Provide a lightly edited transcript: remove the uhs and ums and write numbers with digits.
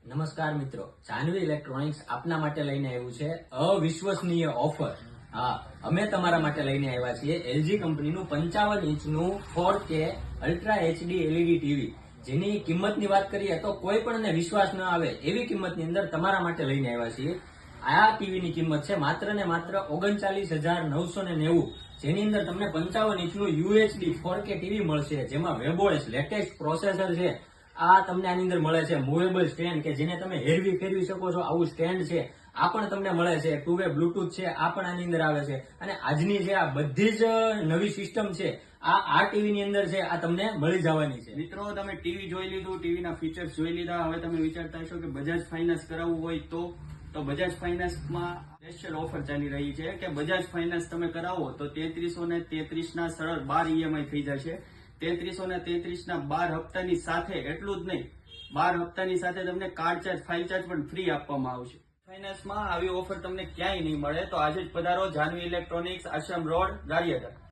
નમસ્કાર મિત્રો, જાનવી ઇલેક્ટ્રોનિક્સ આપના માટે લઈને આવ્યું છે અવિશ્વસનીય ઓફર. હા, અમે તમારા માટે લઈને આવ્યા છીએ એલજી કંપનીનું 55 ઇંચનું 4K ultra HD LED TV, જેની કિંમતની વાત કરીએ તો કોઈ પણને વિશ્વાસ ન આવે એવી કિંમતની અંદર તમારા માટે લઈને આવ્યા છીએ. આ ટીવીની કિંમત છે માત્ર ને માત્ર 39,990, જેની અંદર તમને 55 ઇંચનું યુએચડી 4K ટીવી મળશે, જેમાં વેબઓએસ લેટેસ્ટ પ્રોસેસર છે. આ તમને આની અંદર મળે છે મૂવેબલ સ્ટેન્ડ, કે જેને તમે હેરવી ફેરવી શકો છો. આવું સ્ટેન્ડ છે, આ પણ તમને મળે છે. 2 વે બ્લુટૂથ છે, આ પણ આની અંદર આવે છે. અને આજની જે આ બધી જ નવી સિસ્ટમ છે, આ ટીવી ની અંદર છે, આ તમને મળી જવાની છે. મિત્રો, તમે ટીવી જોઈ લીધું, ટીવીના ફીચર્સ જોઈ લીધા. હવે તમે વિચારતા હશો કે બજાજ ફાઇનાન્સ કરાવવું હોય તો બજાજ ફાઇનાન્સમાં સ્પેશિયલ ઓફર ચાલી રહી છે કે બજાજ ફાઇનાન્સ તમે કરાવો તો 3333 ના સરળ 12 ઈએમઆઈ થઈ જશે. 3333 ના 12 હપ્તાની સાથે, એટલું જ નહીં, 12 હપ્તાની સાથે તમને કાર્ડ ચાર્જ, ફાઇલ ચાર્જ પણ ફ્રી આપવામાં આવશે. ફાઇનાન્સમાં આવી ઓફર તમને ક્યાંય નહીં મળે. તો આજે જ પધારો જાનવી ઇલેક્ટ્રોનિક્સ, આશ્રમ રોડ, ગારિયાધાર.